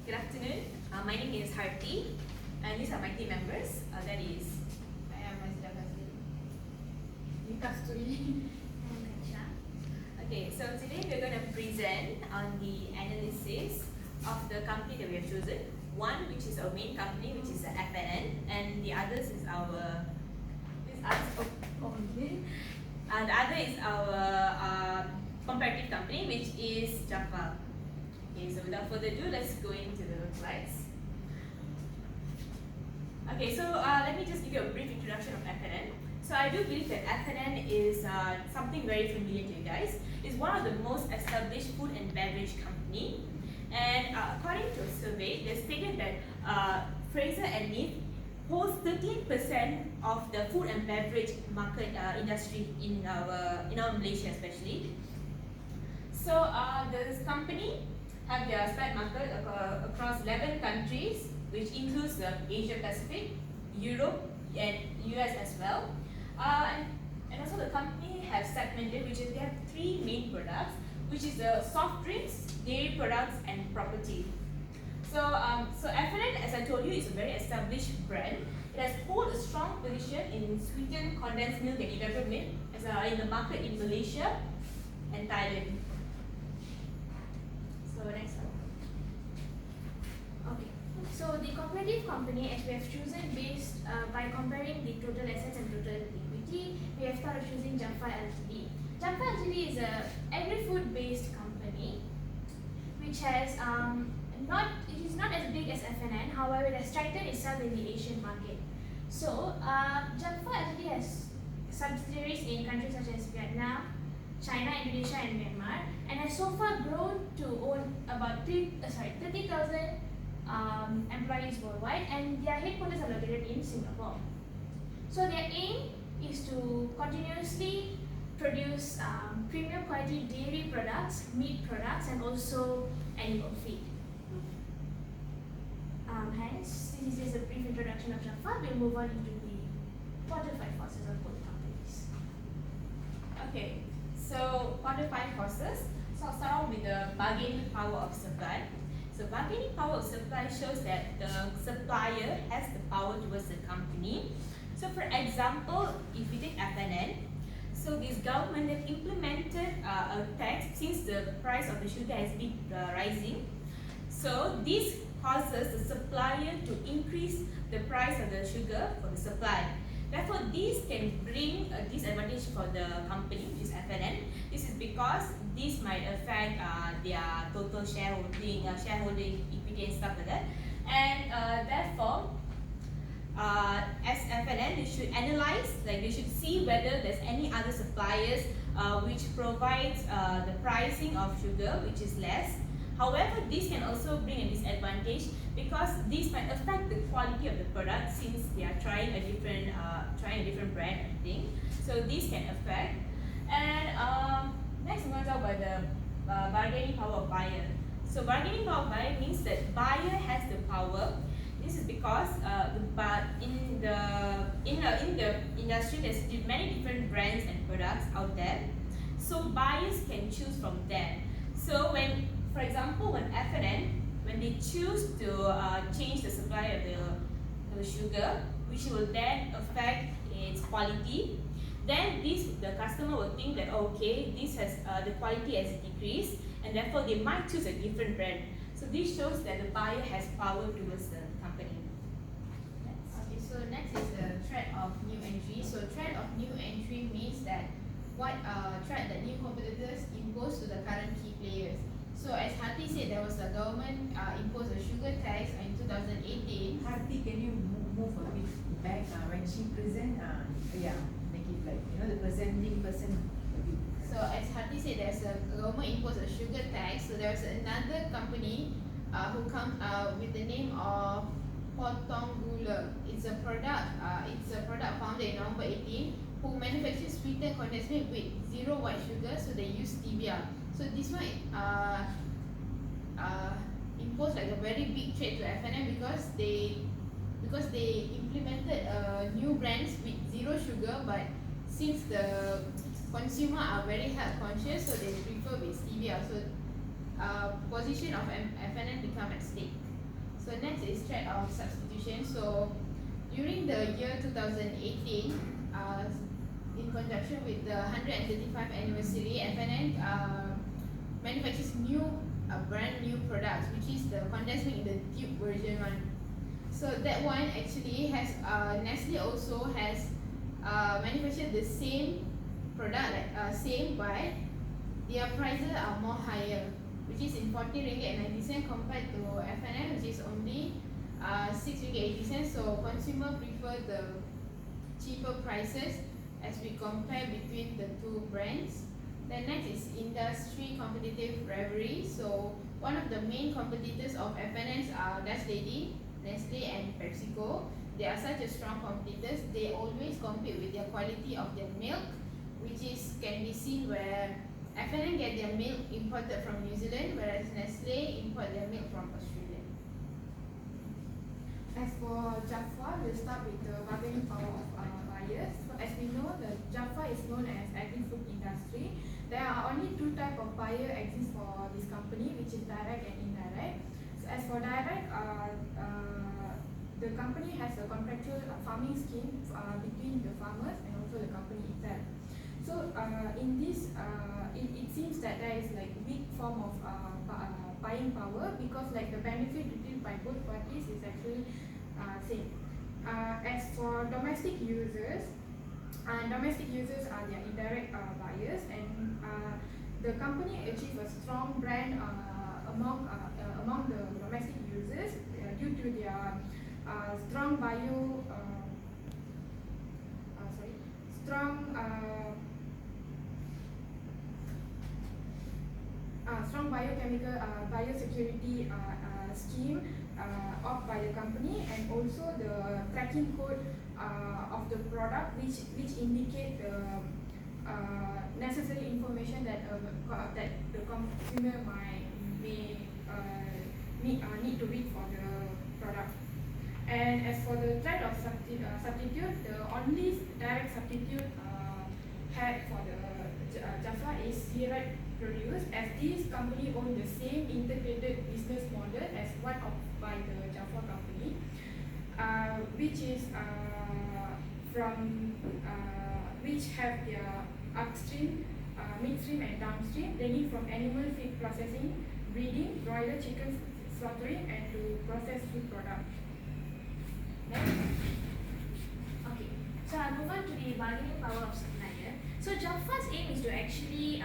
Good afternoon. My name is Harti, and these are my team members. That is, I am Mazda Fazil. okay. So today we're going to present on the analysis of the company that we have chosen. One, which is our main company, which is FNN, and the others is our. The other is our comparative company, which is Jaffa. Okay, so without further ado, let's go into the slides. Okay, so let me just give you a brief introduction of FNN. So I do believe that FNN is something very familiar to you guys. It's one of the most established food and beverage company. And according to a survey, they stated that Fraser and Neath holds 13% of the food and beverage market industry in our Malaysia especially. So this company have their spread market across 11 countries, which includes the Asia Pacific, Europe, and US as well. And also the company has segmented, which is they have three main products, which is the soft drinks, dairy products, and property. So FNN, as I told you, is a very established brand. It has hold a strong position in sweetened condensed milk and evaporated milk as in the market in Malaysia and Thailand. So next one. Okay, so the comparative company, as we have chosen based by comparing the total assets and total equity, we have thought of choosing Jaffa Ltd. Jaffa Ltd is a agri-food based company which has it is not as big as FNN, however it has strengthened itself in the Asian market. So Jaffa Ltd has subsidiaries in countries such as Vietnam, China, Indonesia, and Myanmar, and has so far grown to own about 30,000 employees worldwide, and their headquarters are located in Singapore. So their aim is to continuously produce premium quality dairy products, meat products, and also animal feed. Hence, this is a brief introduction of Jaffa. We'll move on into the 4 to 5 forces of both companies. Okay, so 4 to 5 forces. So I'll start off with the bargaining power of supply. So bargaining power of supply shows that the supplier has the power towards the company. So for example, if you take FNN, so this government have implemented a tax since the price of the sugar has been rising. So this causes the supplier to increase the price of the sugar for the supply. Therefore, this can bring a disadvantage for the company, which is FNN. This is because this might affect their total shareholding, equity and stuff like that. And therefore, as FNN, they should analyze, they should see whether there's any other suppliers which provides the pricing of sugar which is less. However, this can also bring a disadvantage because this might affect the quality of the product since they are trying a different brand, I think. So this can affect. And next, I'm going to talk about the bargaining power of buyer. So bargaining power of buyer means that buyer has the power. This is because in the industry there's many different brands and products out there. So buyers can choose from them. So for example, when FNN, when they choose to change the supply of the sugar, which will then affect its quality, then the customer will think that okay, this has the quality has decreased, and therefore they might choose a different brand. So this shows that the buyer has power towards the company. Okay, so next is the threat of new entry. So threat of new entry means that what threat that new competitors impose to the current key players. So as Hati said, there was a government imposed a sugar tax in 2018. Harti, can you move a bit back when she present? Yeah, make it like the presenting person. So as Hati said, there's a government imposed a sugar tax. So there's another company who comes with the name of Potong Gula. It's a product founded in November 18 who manufactures sweetened condensed milk with zero white sugar. So they use stevia. So this one imposed like a very big threat to FNN because they implemented new brands with zero sugar, but since the consumer are very health conscious, so they prefer with stevia. So position of FNN become at stake. So next is threat of substitution. So during the year 2018, in conjunction with the 135th anniversary, FNN manufactures brand new products, which is the condensed milk in the tube version one. So that one actually has Nestle also has manufactured the same product, like same, but their prices are more higher, which is in 40 ringgit and 90 cents compared to FNN, which is only 6 ringgit 80 cents. So consumer prefer the cheaper prices as we compare between the two brands. Then next is industry competitive rivalry. So one of the main competitors of FNNs are Dutch Lady, Nestle and PepsiCo. They are such a strong competitors. They always compete with their quality of their milk, which can be seen where FNN get their milk imported from New Zealand, whereas Nestle import their milk from Australia. As for Jaffa, we'll start with the bargaining power of buyers. So as we know, the Jaffa is known as agri-food industry. There are only two types of buyer exist for this company, which is direct and indirect. So as for direct, the company has a contractual farming scheme between the farmers and also the company itself. So in this, it seems that there is like weak form of buying power, because like the benefit received by both parties is actually same. As for domestic users are their indirect buyers, and the company achieves a strong brand among the domestic users due to their strong strong biochemical biosecurity scheme offered by the company, and also the tracking code of the product, which indicate the necessary information that the consumer may need to read for the product. And as for the threat of substitute, the only direct substitute had for the Jaffa is Sirat Produce, as this company owns the same integrated business model as one of by the Jaffa company, which is which have their upstream, midstream and downstream, ranging from animal feed processing, breeding, broiler chicken slaughtering, and to processed food products. Next. Okay, so I'll move on to the bargaining power of supplier. So Jaffa's aim is to actually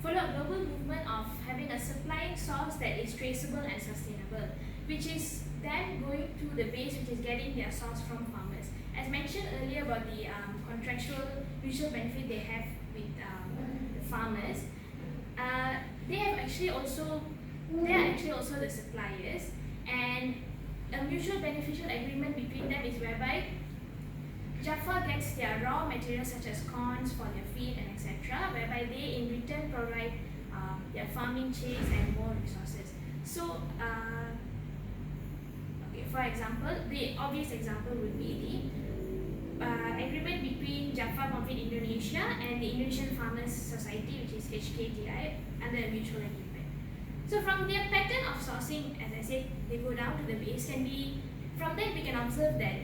follow a global movement of having a supplying source that is traceable and sustainable, which is then going to the base, which is getting their source from farmers. As mentioned earlier about the contractual mutual benefit they have with the farmers, they are actually also the suppliers, and a mutual beneficial agreement between them is whereby Jaffa gets their raw materials such as corns for their feed and etc., whereby they in return provide their farming chains and more resources. So, okay, for example, the obvious example would be the agreement between Jaffa Confit Indonesia and the Indonesian Farmers Society, which is HKTI, under a mutual agreement. So from their pattern of sourcing, as I said, they go down to the base, from that we can observe that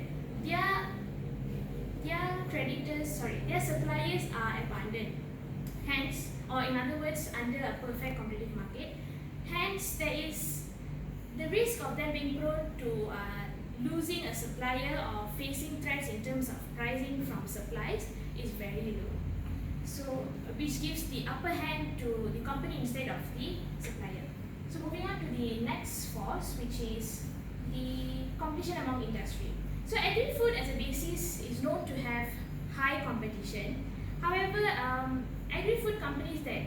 their suppliers are abundant, hence, or in other words, under a perfect competitive market. Hence, there is the risk of them being prone to losing a supplier or facing threats in terms of pricing from supplies is very low. So, which gives the upper hand to the company instead of the supplier. So, moving on to the next force, which is the competition among industry. So, agri-food as a basis is known to have high competition. However, agri-food companies that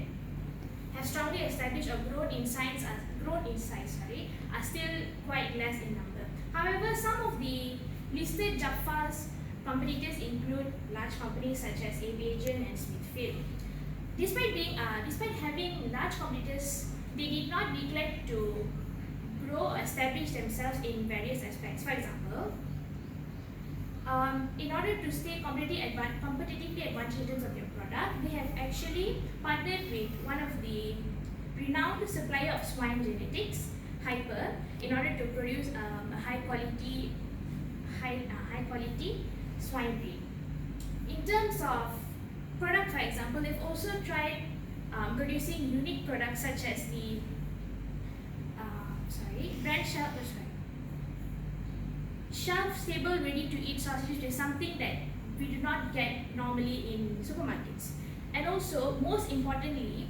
have strongly established or grown in size are still quite less in number. However, some of the listed Jaffa's competitors include large companies such as Aviagen and Smithfield. Despite having large competitors, they did not neglect to grow or establish themselves in various aspects. For example, in order to stay competitively advantaged in terms of their product, they have actually partnered with one of the renowned supplier of swine genetics. hyper in order to produce a high quality swine breed. In terms of product, for example, they've also tried producing unique products such as the shelf-stable ready-to-eat sausage, which is something that we do not get normally in supermarkets. And also, most importantly,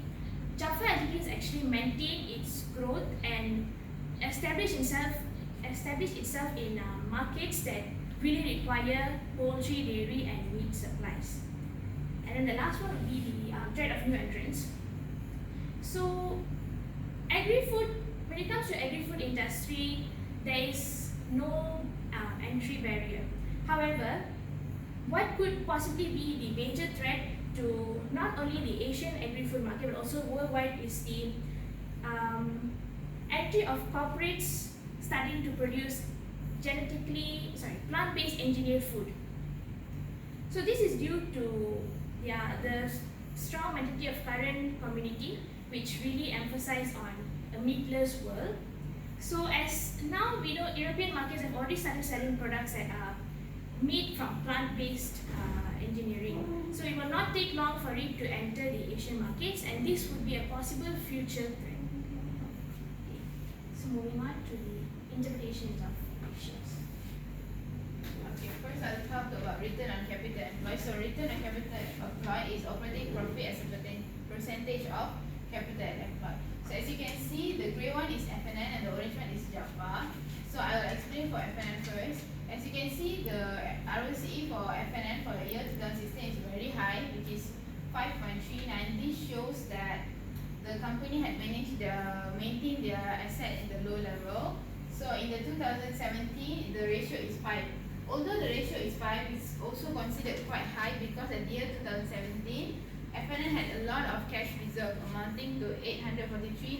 Jaffa has actually maintained its growth and established itself in markets that really require poultry, dairy, and meat supplies. And then the last one would be the threat of new entrants. So, when it comes to agri-food industry, there is no entry barrier. However, what could possibly be the major threat to not only the Asian agri-food market but also worldwide is the entry of corporates starting to produce plant-based engineered food. So this is due to the strong mentality of current community, which really emphasize on a meatless world. So as now we know, European markets have already started selling products that are made from plant-based engineering. So it will not take long for it to enter the Asian markets, and this would be a possible future trend. Okay. So moving on to the interpretations of ratios. Okay, first I'll talk about return on capital employed. So return on capital employed is operating profit as a percentage of capital employed. So as you can see, the grey one is FNN and the orange one is Jaffa. So I will explain for FNN first. As you can see, the ROCE for FNN for the year 2016 is very high, which is 5.39. This shows that the company had managed to maintain their asset in the low level. So in the 2017, the ratio is 5. Although the ratio is 5, it's also considered quite high because at the year 2017, FNN had a lot of cash reserve amounting to 843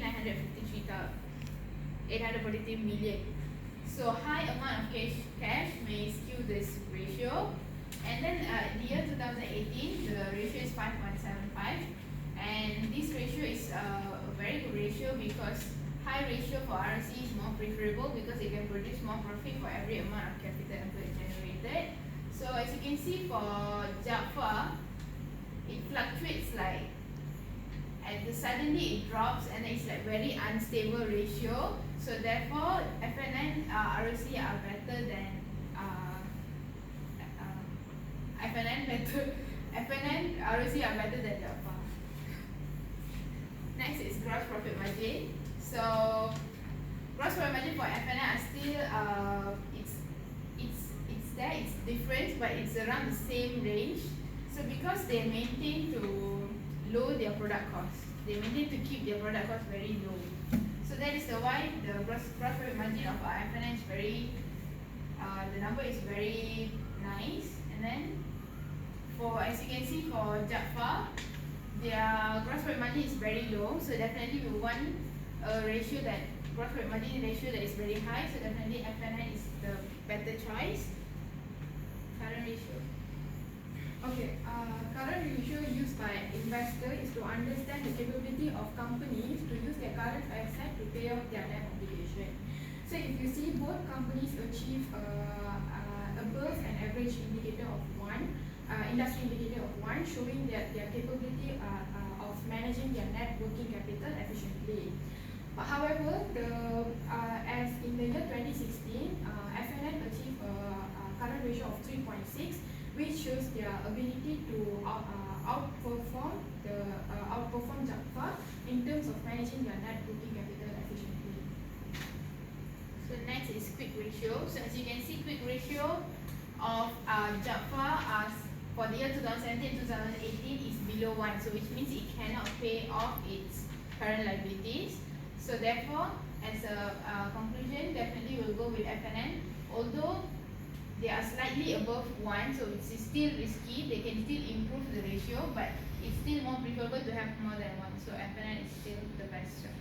million. So high amount of cash may skew this ratio. And then in the year 2018, the ratio is 5.75, and this ratio is a very good ratio because high ratio for ROC is more preferable because it can produce more profit for every amount of capital generated. So as you can see for Jaffa, it fluctuates like suddenly it drops and it's like very unstable ratio. So therefore, FNN ROC are better than FNN ROC are better than Jaffa. Next is gross profit margin. So gross profit margin for FNN are still it's different, but it's around the same range. So because they maintain to lower their product costs, they maintain to keep their product costs very low. So that is why the gross profit margin of FNN is very, the number is very nice. And then as you can see for Jaffa, their gross profit margin is very low. So definitely we want a ratio gross profit margin ratio that is very high. So definitely FNN is the better choice. Current ratio. Okay, current ratio used by investor is to understand the capability of companies to use their current asset to pay off their debt obligation. So if you see both companies achieve above an average indicator of 1, industry indicator of 1, showing that their capability of managing their net working capital efficiently. However, as in the year 2016, FNN achieved a current ratio of 3.6, which shows their ability to outperform Jaffa in terms of managing their net working capital efficiently. So next is quick ratio. So as you can see, quick ratio of Jaffa for the year 2017-2018 is below 1, so which means it cannot pay off its current liabilities. So therefore, as a conclusion, definitely we'll go with FNN. Although they are slightly above 1, so it's still risky. They can still improve the ratio, but it's still more preferable to have more than 1. So FNN is still the best choice.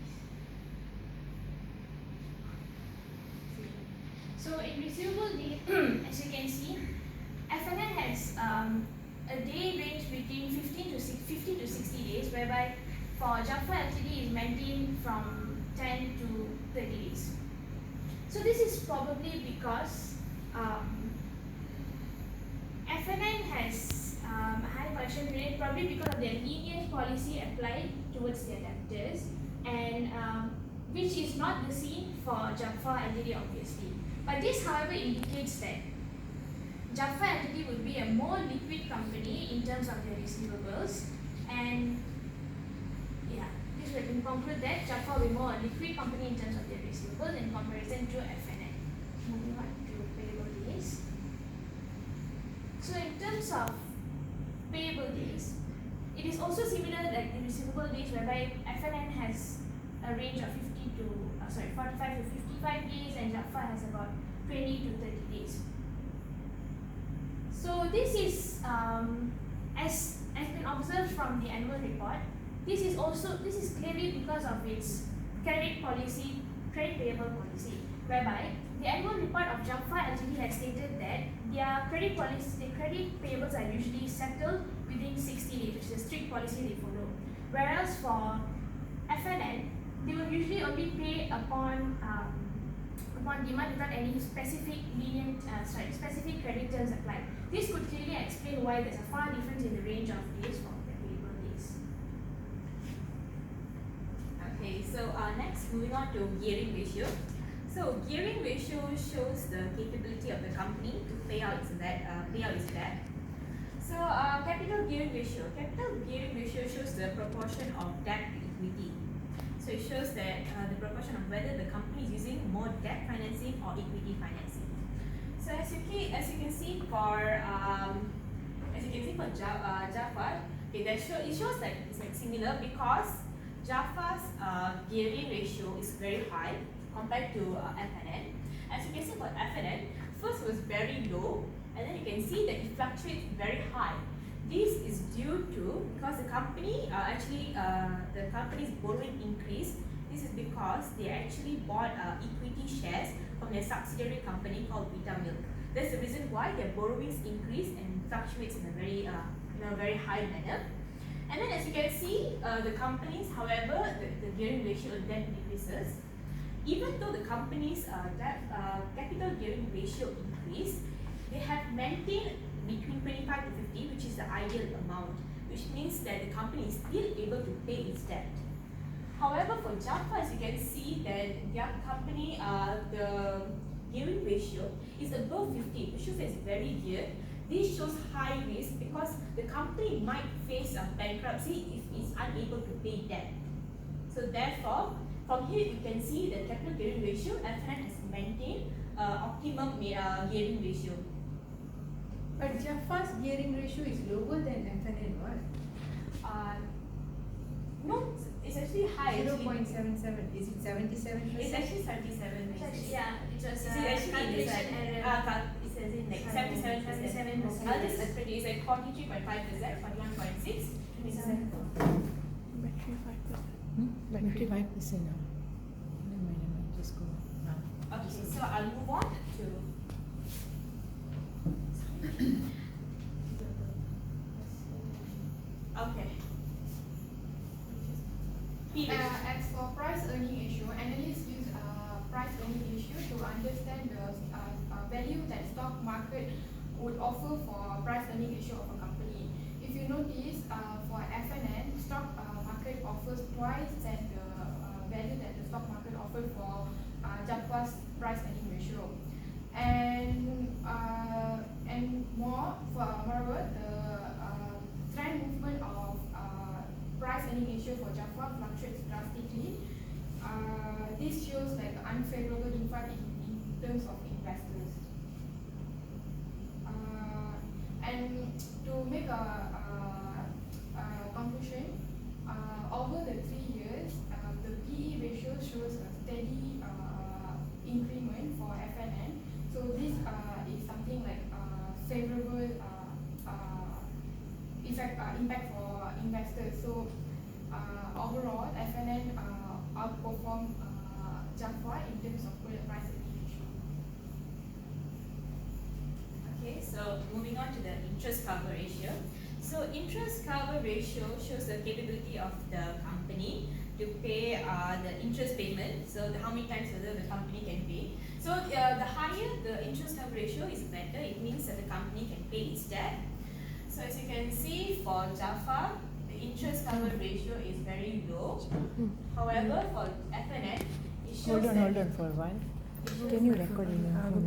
So in receivable day, as you can see, FNN has a day range between 50 to 60 days, whereby for Jaffa LTD is maintained from 10 to 30 days. this is probably because FNN has a high collection rate, probably because of their lenient policy applied towards their debtors, and which is not the scene for Jaffa entity obviously. But this however indicates that Jaffa entity would be a more liquid company in terms of their receivables, and yeah, this would conclude that Jaffa will be more a liquid company in terms of their receivables in comparison to FNN. Moving on to payable days. So in terms of payable days, it is also similar like the receivable days whereby FNN has a range of 45 to 55 days and Jaffa has about 20 to 30 days. So this is as been observed from the annual report. This is clearly because of its credit payable policy, whereby the annual report of Jaffa Ltd has stated that their credit payables are usually settled within 60 days, which is a strict policy they follow. Whereas for FNN, they will usually only pay upon demand without any specific credit terms applied. This could clearly explain why there's a far difference in the range of days for the payable days. Okay, so next moving on to gearing ratio. So gearing ratio shows the capability of the company to pay out its debt. So capital gearing ratio shows the proportion of debt to equity. So it shows that the proportion of whether the company is using more debt financing or equity financing. So as you can see for Jaffa, okay, it shows that it's like similar because Jaffa's gearing ratio is very high compared to FNN. As you can see for FNN, first was very low, and then you can see that it fluctuates very high. This is due to because the company's borrowing increased. This is because they actually bought equity shares from their subsidiary company called Vita Milk. That's the reason why their borrowings increase and fluctuates in a very high manner. And then as you can see, the companies, however, the gearing ratio of debt decreases. Even though the company's capital gearing ratio increased, they have maintained between 25 to 50, which is the ideal amount, which means that the company is still able to pay its debt. However, for Jaffa, as you can see, that their company, the gearing ratio is above 50, which shows that it's very geared. This shows high risk because the company might face a bankruptcy if it's unable to pay debt. So therefore, from here you can see the capital gearing ratio, FNN has maintained optimum gearing ratio. But Jaffa's gearing ratio is lower than FNN, what? No, it's actually high. 0.77. Is it 77%? It's actually 77. Yeah, it was Actually, calculation error. it says in like 77%. I'll just explain you. It's like 43.5%, 41.6, 27. Battery 5%. Never mind, just go. Okay, so I'll move on to. Okay. As for price earning ratio, analysts use price earning ratio to understand the value that stock market would offer for price earning ratio of a company. If you notice, for FNN, stock market offers twice than the value that the stock market offered for Jaffa's price earning ratio. And moreover, the trend movement of price earning ratio for Jaffa fluctuates drastically. This shows like unfavorable impact in terms of investors. And to make a conclusion, over the 3 years, the PE ratio shows a steady increment for FNN. So this is something like favorable impact for investors. So overall, FNN outperformed Jaffa in terms of price earning ratio. Okay, so moving on to the interest cover ratio. So interest cover ratio shows the capability of the company to pay the interest payment. So how many times whether the company can pay. So the higher the interest cover ratio is better. It means that the company can pay its debt. So as you can see for Jaffa, the interest cover ratio is very low. However, for FNN, it shows Hold that on for a while. it shows Can you that- record in your phone?